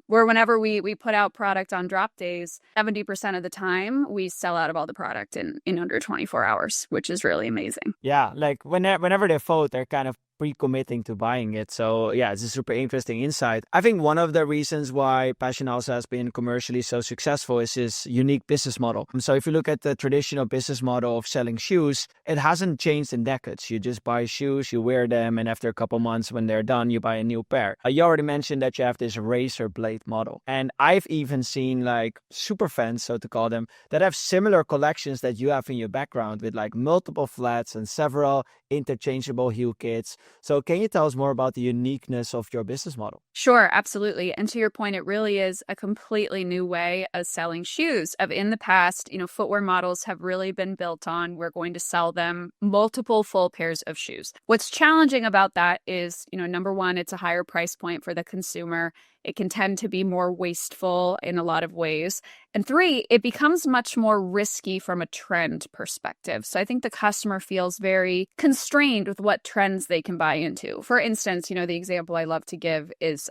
Where whenever we put out product on drop days, 70% of the time we sell out of all the product in under 24 hours, which is really amazing. Yeah, whenever they vote, they're kind of pre-committing to buying it. So yeah, it's a super interesting insight. I think one of the reasons why Pashion also has been commercially so successful is his unique business model. So if you look at the traditional business model of selling shoes, it hasn't changed in decades. You just buy shoes, you wear them, and after a couple months when they're done, you buy a new pair. You already mentioned that you have this razor blade model. And I've even seen super fans, so to call them, that have similar collections that you have in your background with multiple flats and several interchangeable heel kits. So can you tell us more about the uniqueness of your business model? Sure, absolutely. And to your point, it really is a completely new way of selling shoes. In the past, footwear models have really been built on, we're going to sell them multiple full pairs of shoes. What's challenging about that is, number one, it's a higher price point for the consumer. It can tend to be more wasteful in a lot of ways. And three, it becomes much more risky from a trend perspective. So I think the customer feels very constrained with what trends they can buy into. For instance, the example I love to give is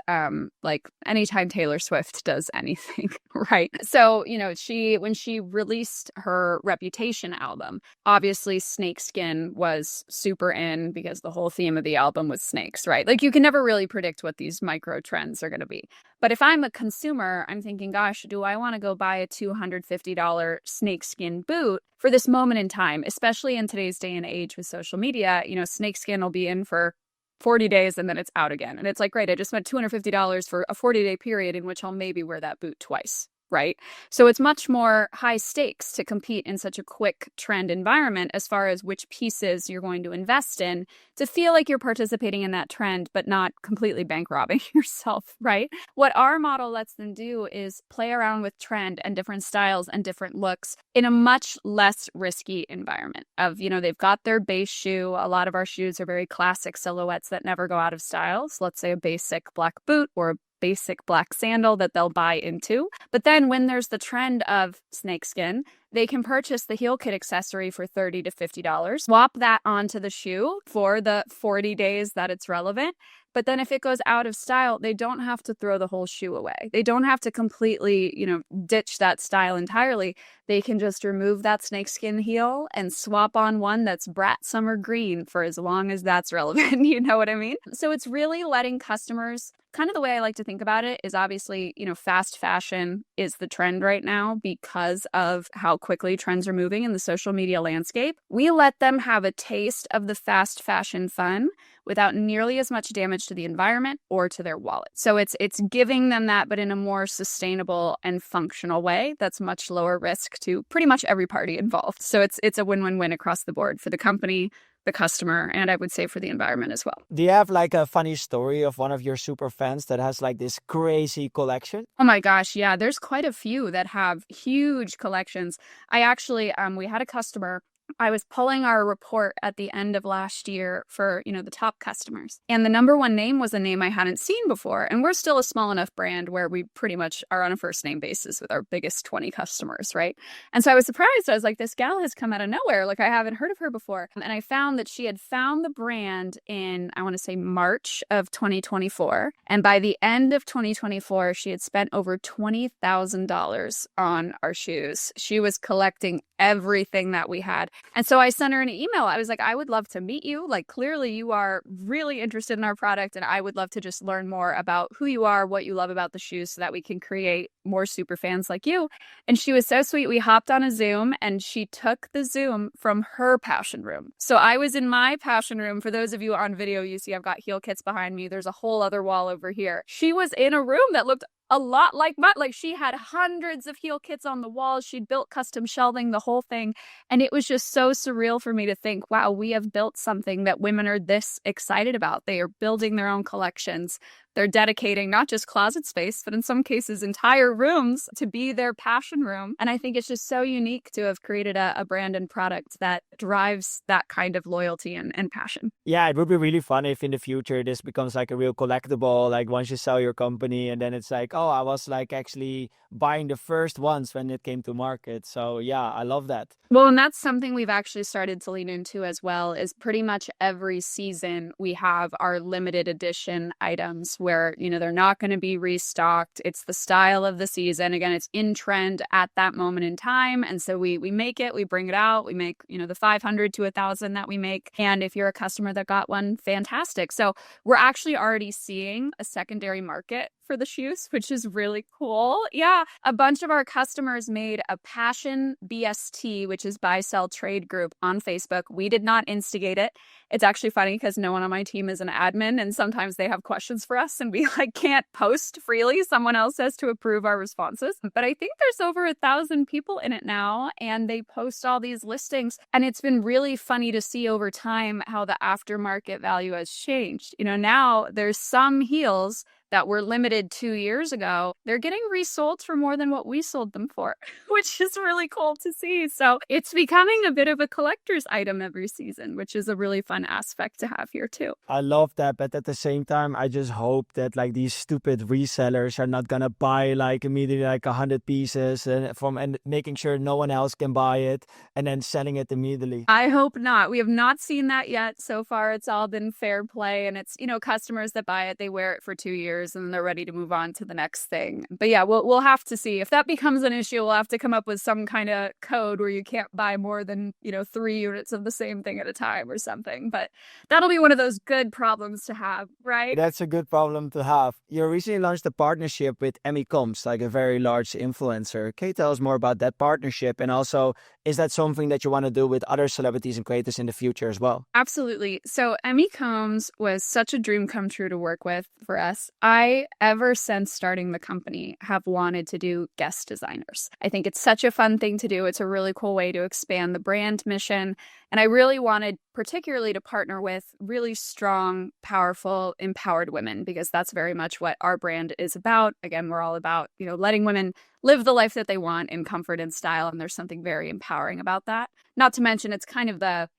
like anytime Taylor Swift does anything, right? So, when she released her Reputation album, obviously snakeskin was super in because the whole theme of the album was snakes, right? Like you can never really predict what these micro trends are going to be. But if I'm a consumer, I'm thinking, gosh, do I want to go buy a $250 snakeskin boot for this moment in time, especially in today's day and age with social media? Snakeskin will be in for 40 days and then it's out again. And it's like, great, I just spent $250 for a 40-day period in which I'll maybe wear that boot twice. Right. So it's much more high stakes to compete in such a quick trend environment as far as which pieces you're going to invest in to feel like you're participating in that trend, but not completely bank robbing yourself. Right. What our model lets them do is play around with trend and different styles and different looks in a much less risky environment of, they've got their base shoe. A lot of our shoes are very classic silhouettes that never go out of style. So let's say a basic black boot or a basic black sandal that they'll buy into. But then when there's the trend of snakeskin, they can purchase the heel kit accessory for $30 to $50, swap that onto the shoe for the 40 days that it's relevant. But then if it goes out of style, they don't have to throw the whole shoe away. They don't have to completely, ditch that style entirely. They can just remove that snakeskin heel and swap on one that's brat summer green for as long as that's relevant. You know what I mean? So it's really letting customers, kind of the way I like to think about it is obviously, fast fashion is the trend right now because of how quickly trends are moving in the social media landscape. We let them have a taste of the fast fashion fun without nearly as much damage to the environment or to their wallet. So it's giving them that, but in a more sustainable and functional way that's much lower risk to pretty much every party involved. So it's a win-win-win across the board for the company, the customer, and I would say for the environment as well. Do you have like a funny story of one of your super fans that has like this crazy collection? Oh my gosh, yeah, there's quite a few that have huge collections. I actually, we had a customer. I was pulling our report at the end of last year for, the top customers. And the number one name was a name I hadn't seen before. And we're still a small enough brand where we pretty much are on a first name basis with our biggest 20 customers, right? And so I was surprised. I was like, this gal has come out of nowhere. Like I haven't heard of her before. And I found that she had found the brand in, I want to say March of 2024. And by the end of 2024, she had spent over $20,000 on our shoes. She was collecting everything that we had. And so I sent her an email. I was like, I would love to meet you. Like, clearly you are really interested in our product. And I would love to just learn more about who you are, what you love about the shoes so that we can create more super fans like you. And she was so sweet. We hopped on a Zoom and she took the Zoom from her Pashion room. So I was in my Pashion room. For those of you on video, you see I've got heel kits behind me. There's a whole other wall over here. She was in a room that looked a lot like mine. Like she had hundreds of heel kits on the walls. She'd built custom shelving, the whole thing. And it was just so surreal for me to think, wow, we have built something that women are this excited about. They are building their own collections. They're dedicating not just closet space, but in some cases, entire rooms to be their passion room. And I think it's just so unique to have created a brand and product that drives that kind of loyalty and passion. Yeah, it would be really fun if in the future this becomes like a real collectible, like once you sell your company and then it's like, oh, I was like actually buying the first ones when it came to market. So yeah, I love that. Well, and that's something we've actually started to lean into as well, is pretty much every season we have our limited edition items where, they're not going to be restocked. It's the style of the season. Again, it's in trend at that moment in time. And so we make it, we bring it out, we make, the 500 to 1,000 that we make. And if you're a customer that got one, fantastic. So we're actually already seeing a secondary market for the shoes, which is really cool. Yeah, a bunch of our customers made a Pashion BST, which is buy, sell, trade group on Facebook. We did not instigate it. It's actually funny because no one on my team is an admin and sometimes they have questions for us and we can't post freely. Someone else has to approve our responses. But I think there's over 1,000 people in it now and they post all these listings. And it's been really funny to see over time how the aftermarket value has changed. Now there's some heels that were limited 2 years ago, they're getting resold for more than what we sold them for, which is really cool to see. So it's becoming a bit of a collector's item every season, which is a really fun aspect to have here too. I love that, but at the same time, I just hope that like these stupid resellers are not gonna buy like immediately like 100 pieces and making sure no one else can buy it and then selling it immediately. I hope not. We have not seen that yet. So far, it's all been fair play, and it's, customers that buy it, they wear it for 2 years and they're ready to move on to the next thing. But yeah, we'll have to see. If that becomes an issue, we'll have to come up with some kind of code where you can't buy more than, 3 units of the same thing at a time or something. But that'll be one of those good problems to have, right? That's a good problem to have. You recently launched a partnership with Emmy, like a very large influencer. Can you tell us more about that partnership? And also, is that something that you want to do with other celebrities and creators in the future as well? Absolutely. So Emmy Combs was such a dream come true to work with for us. I, ever since starting the company, have wanted to do guest designers. I think it's such a fun thing to do. It's a really cool way to expand the brand mission. And I really wanted particularly to partner with really strong, powerful, empowered women, because that's very much what our brand is about. Again, we're all about, letting women live the life that they want in comfort and style. And there's something very empowering about that. Not to mention, it's kind of the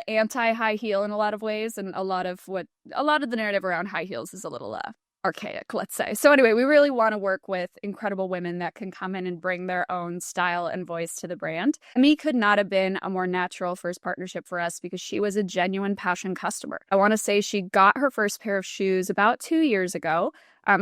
anti-high heel in a lot of ways. And a lot of the narrative around high heels is a little archaic, let's say. So anyway, we really want to work with incredible women that can come in and bring their own style and voice to the brand. Emmy could not have been a more natural first partnership for us because she was a genuine Pashion customer. I want to say she got her first pair of shoes about 2 years ago.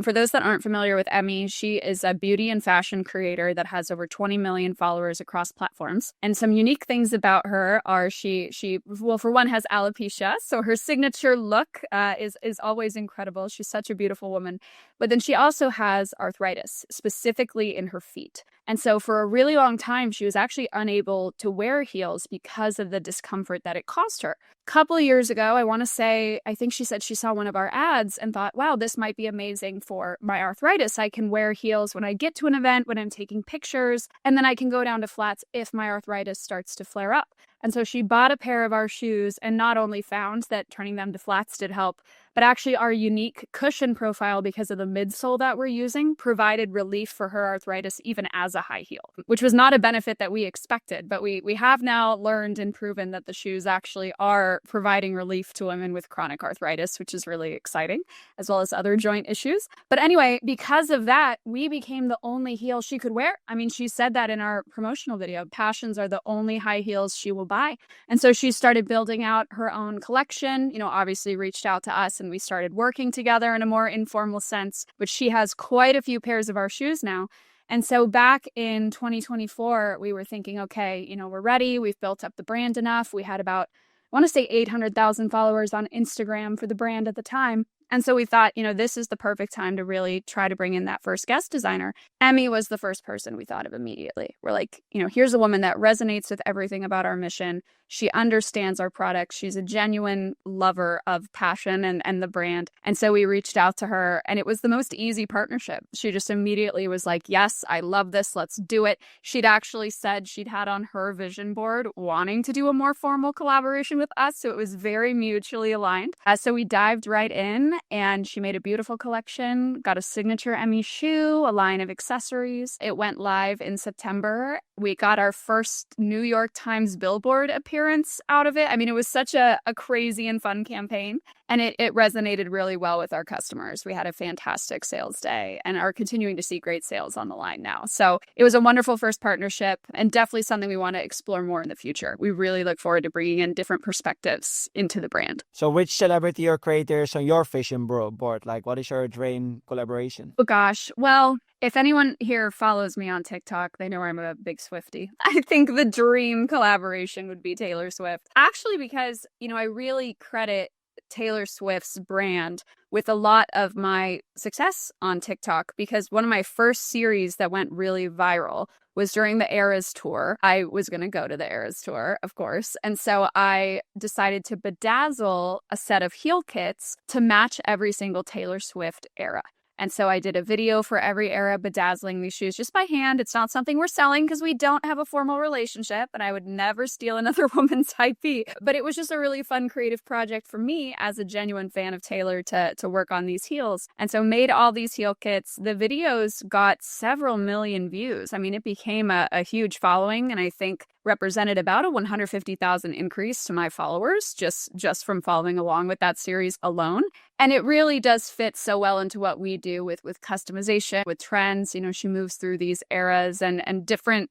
For those that aren't familiar with Emmy, she is a beauty and fashion creator that has over 20 million followers across platforms. And some unique things about her are she for one, has alopecia, so her signature look is always incredible. She's such a beautiful woman. But then she also has arthritis, specifically in her feet. And so for a really long time, she was actually unable to wear heels because of the discomfort that it caused her. A couple of years ago, I think she said she saw one of our ads and thought, wow, this might be amazing for my arthritis. I can wear heels when I get to an event, when I'm taking pictures, and then I can go down to flats if my arthritis starts to flare up. And so she bought a pair of our shoes and not only found that turning them to flats did help, but actually our unique cushion profile, because of the midsole that we're using, provided relief for her arthritis even as a high heel, which was not a benefit that we expected. But we have now learned and proven that the shoes actually are providing relief to women with chronic arthritis, which is really exciting, as well as other joint issues. But anyway, because of that, we became the only heel she could wear. I mean, she said that in our promotional video. Passions are the only high heels she will buy. And so she started building out her own collection, obviously reached out to us and we started working together in a more informal sense, but she has quite a few pairs of our shoes now. And so back in 2024, we were thinking, okay, we're ready. We've built up the brand enough. We had about, I want to say 800,000 followers on Instagram for the brand at the time. And so we thought, this is the perfect time to really try to bring in that first guest designer. Emmy was the first person we thought of immediately. We're like, here's a woman that resonates with everything about our mission. She understands our product. She's a genuine lover of Pashion and the brand. And so we reached out to her, and it was the most easy partnership. She just immediately was like, yes, I love this. Let's do it. She'd actually said she'd had on her vision board wanting to do a more formal collaboration with us. So it was very mutually aligned. So we dived right in, and she made a beautiful collection, got a signature Emmy shoe, a line of accessories. It went live in September. We got our first New York Times billboard appearance out of it. I mean, it was such a crazy and fun campaign, and it resonated really well with our customers. We had a fantastic sales day and are continuing to see great sales on the line now. So it was a wonderful first partnership and definitely something we want to explore more in the future. We really look forward to bringing in different perspectives into the brand. So which celebrity or creator is on your vision board? Like, what is your dream collaboration? Oh gosh, well, if anyone here follows me on TikTok, they know I'm a big Swiftie. I think the dream collaboration would be Taylor Swift. Actually, because, I really credit Taylor Swift's brand with a lot of my success on TikTok, because one of my first series that went really viral was during the Eras tour. I was going to go to the Eras tour, of course. And so I decided to bedazzle a set of heel kits to match every single Taylor Swift era. And so I did a video for every era bedazzling these shoes just by hand. It's not something we're selling because we don't have a formal relationship, and I would never steal another woman's IP. But it was just a really fun creative project for me as a genuine fan of Taylor to work on these heels. And so made all these heel kits. The videos got several million views. I mean, it became a huge following, and I think represented about a 150,000 increase to my followers just from following along with that series alone. And it really does fit so well into what we do with customization, with trends. You know, she moves through these eras, and different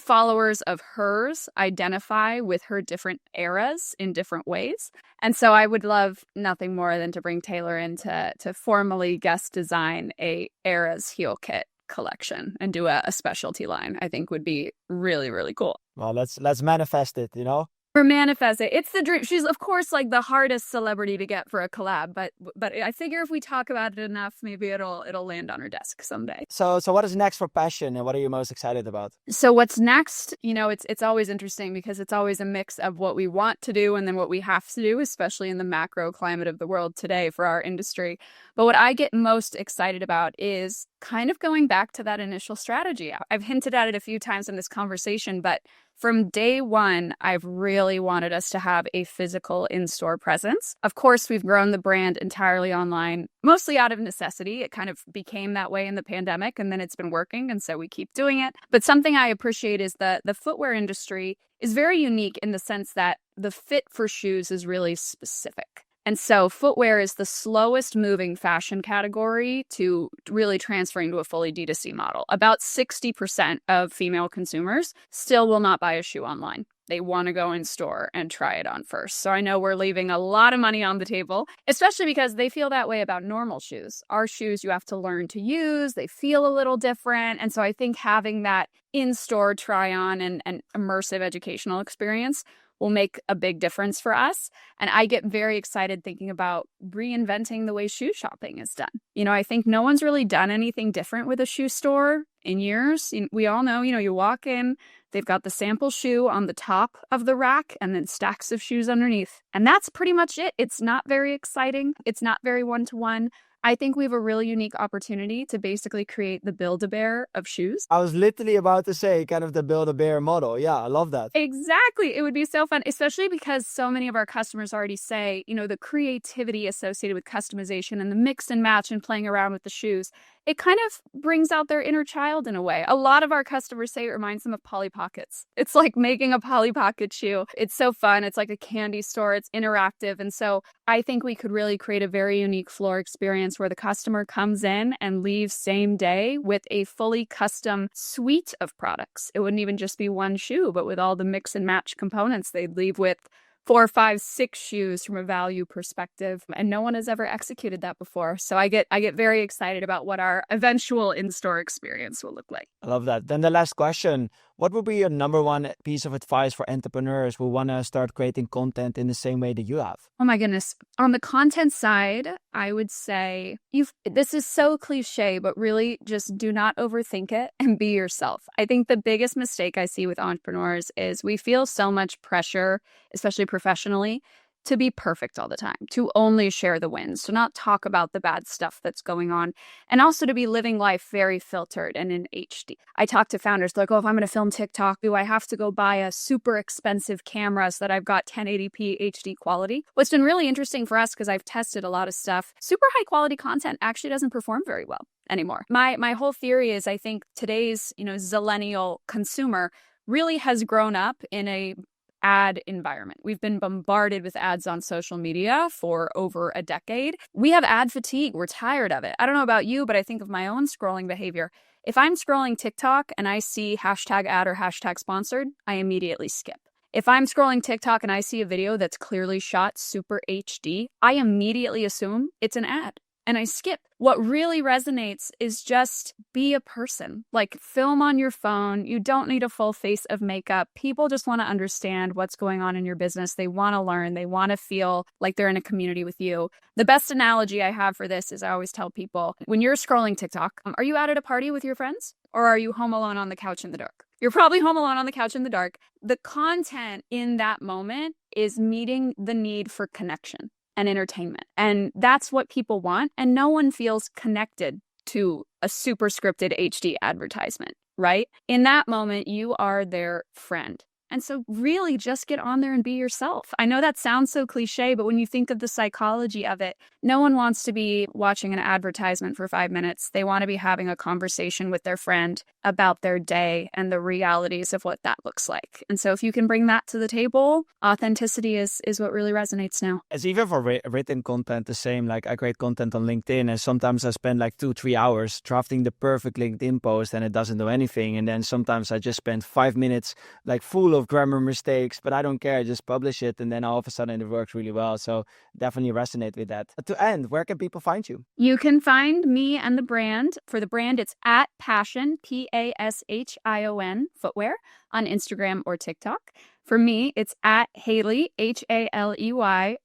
followers of hers identify with her different eras in different ways. And so I would love nothing more than to bring Taylor in to formally guest design a eras heel kit collection and do a specialty line. I think would be really, really cool. Well, let's manifest it, you know? Or manifest it. It's the dream. She's, of course, like the hardest celebrity to get for a collab, but I figure if we talk about it enough, maybe it'll land on her desk someday. So what is next for Pashion, and what are you most excited about? So what's next? You know, it's always interesting because it's always a mix of what we want to do and then what we have to do, especially in the macro climate of the world today for our industry. But what I get most excited about is kind of going back to that initial strategy. I've hinted at it a few times in this conversation, but from day one, I've really wanted us to have a physical in-store presence. Of course, we've grown the brand entirely online, mostly out of necessity. It kind of became that way in the pandemic, and then it's been working, and so we keep doing it. But something I appreciate is that the footwear industry is very unique in the sense that the fit for shoes is really specific. And so footwear is the slowest moving fashion category to really transferring to a fully D2C model. About 60% of female consumers still will not buy a shoe online. They want to go in store and try it on first. So I know we're leaving a lot of money on the table, especially because they feel that way about normal shoes. Our shoes, you have to learn to use. They feel a little different. And so I think having that in-store try-on and immersive educational experience will make a big difference for us. And I get very excited thinking about reinventing the way shoe shopping is done. You know, I think no one's really done anything different with a shoe store in years. We all know, you know, you walk in, they've got the sample shoe on the top of the rack and then stacks of shoes underneath. And that's pretty much it. It's not very exciting. It's not very one-to-one. I think we have a really unique opportunity to basically create the Build-A-Bear of shoes. I was literally about to say kind of the Build-A-Bear model. Yeah, I love that. Exactly. It would be so fun, especially because so many of our customers already say, you know, the creativity associated with customization and the mix and match and playing around with the shoes, it kind of brings out their inner child in a way. A lot of our customers say it reminds them of Polly Pockets. It's like making a Polly Pocket shoe. It's so fun. It's like a candy store. It's interactive. And so I think we could really create a very unique floor experience where the customer comes in and leaves same day with a fully custom suite of products. It wouldn't even just be one shoe, but with all the mix and match components, they'd leave with 4, 5, 6 shoes from a value perspective. And no one has ever executed that before. So I get very excited about what our eventual in-store experience will look like. I love that. Then the last question, what would be your number one piece of advice for entrepreneurs who want to start creating content in the same way that you have? Oh my goodness. On the content side, I would say this is so cliche, but really just do not overthink it and be yourself. I think the biggest mistake I see with entrepreneurs is we feel so much pressure, especially professionally, to be perfect all the time, to only share the wins, to not talk about the bad stuff that's going on, and also to be living life very filtered and in HD. I talk to founders like, oh, if I'm going to film TikTok, do I have to go buy a super expensive camera so that I've got 1080p HD quality? What's been really interesting for us, because I've tested a lot of stuff, super high quality content actually doesn't perform very well anymore. My whole theory is I think today's, zillennial consumer really has grown up in a ad environment. We've been bombarded with ads on social media for over a decade. We have ad fatigue. We're tired of it. I don't know about you, but I think of my own scrolling behavior. If I'm scrolling TikTok and I see hashtag ad or hashtag sponsored, I immediately skip. If I'm scrolling TikTok and I see a video that's clearly shot super HD, I immediately assume it's an ad and I skip. What really resonates is just be a person. Like, film on your phone. You don't need a full face of makeup. People just want to understand what's going on in your business. They want to learn. They want to feel like they're in a community with you. The best analogy I have for this is I always tell people, when you're scrolling TikTok, are you out at a party with your friends? Or are you home alone on the couch in the dark? You're probably home alone on the couch in the dark. The content in that moment is meeting the need for connection. and entertainment. And that's what people want. And no one feels connected to a super scripted HD advertisement, right? In that moment, you are their friend. And so really just get on there and be yourself. I know that sounds so cliche, but when you think of the psychology of it, no one wants to be watching an advertisement for 5 minutes. They want to be having a conversation with their friend about their day and the realities of what that looks like. And so if you can bring that to the table, authenticity is what really resonates now. It's even for written content the same. Like I create content on LinkedIn, and sometimes I spend like 2-3 hours drafting the perfect LinkedIn post and it doesn't do anything. And then sometimes I just spend 5 minutes like full of grammar mistakes, but I don't care. I just publish it, and then all of a sudden it works really well. So definitely resonate with that. To end, where can people find you? You can find me and the brand. For the brand, it's at Pashion, Pashion footwear on Instagram or TikTok. For me, it's at Haley, Haley _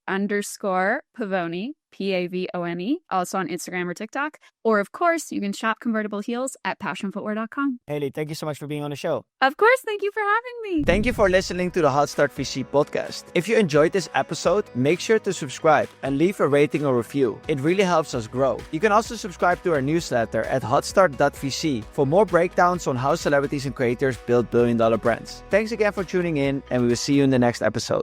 Pavone, Pavone, also on Instagram or TikTok. Or, of course, you can shop Convertible Heels at passionfootwear.com. Haley, thank you so much for being on the show. Of course, thank you for having me. Thank you for listening to the Hot Start VC podcast. If you enjoyed this episode, make sure to subscribe and leave a rating or review. It really helps us grow. You can also subscribe to our newsletter at hotstart.vc for more breakdowns on how celebrities and creators build billion-dollar brands. Thanks again for tuning in, and we will see you in the next episode.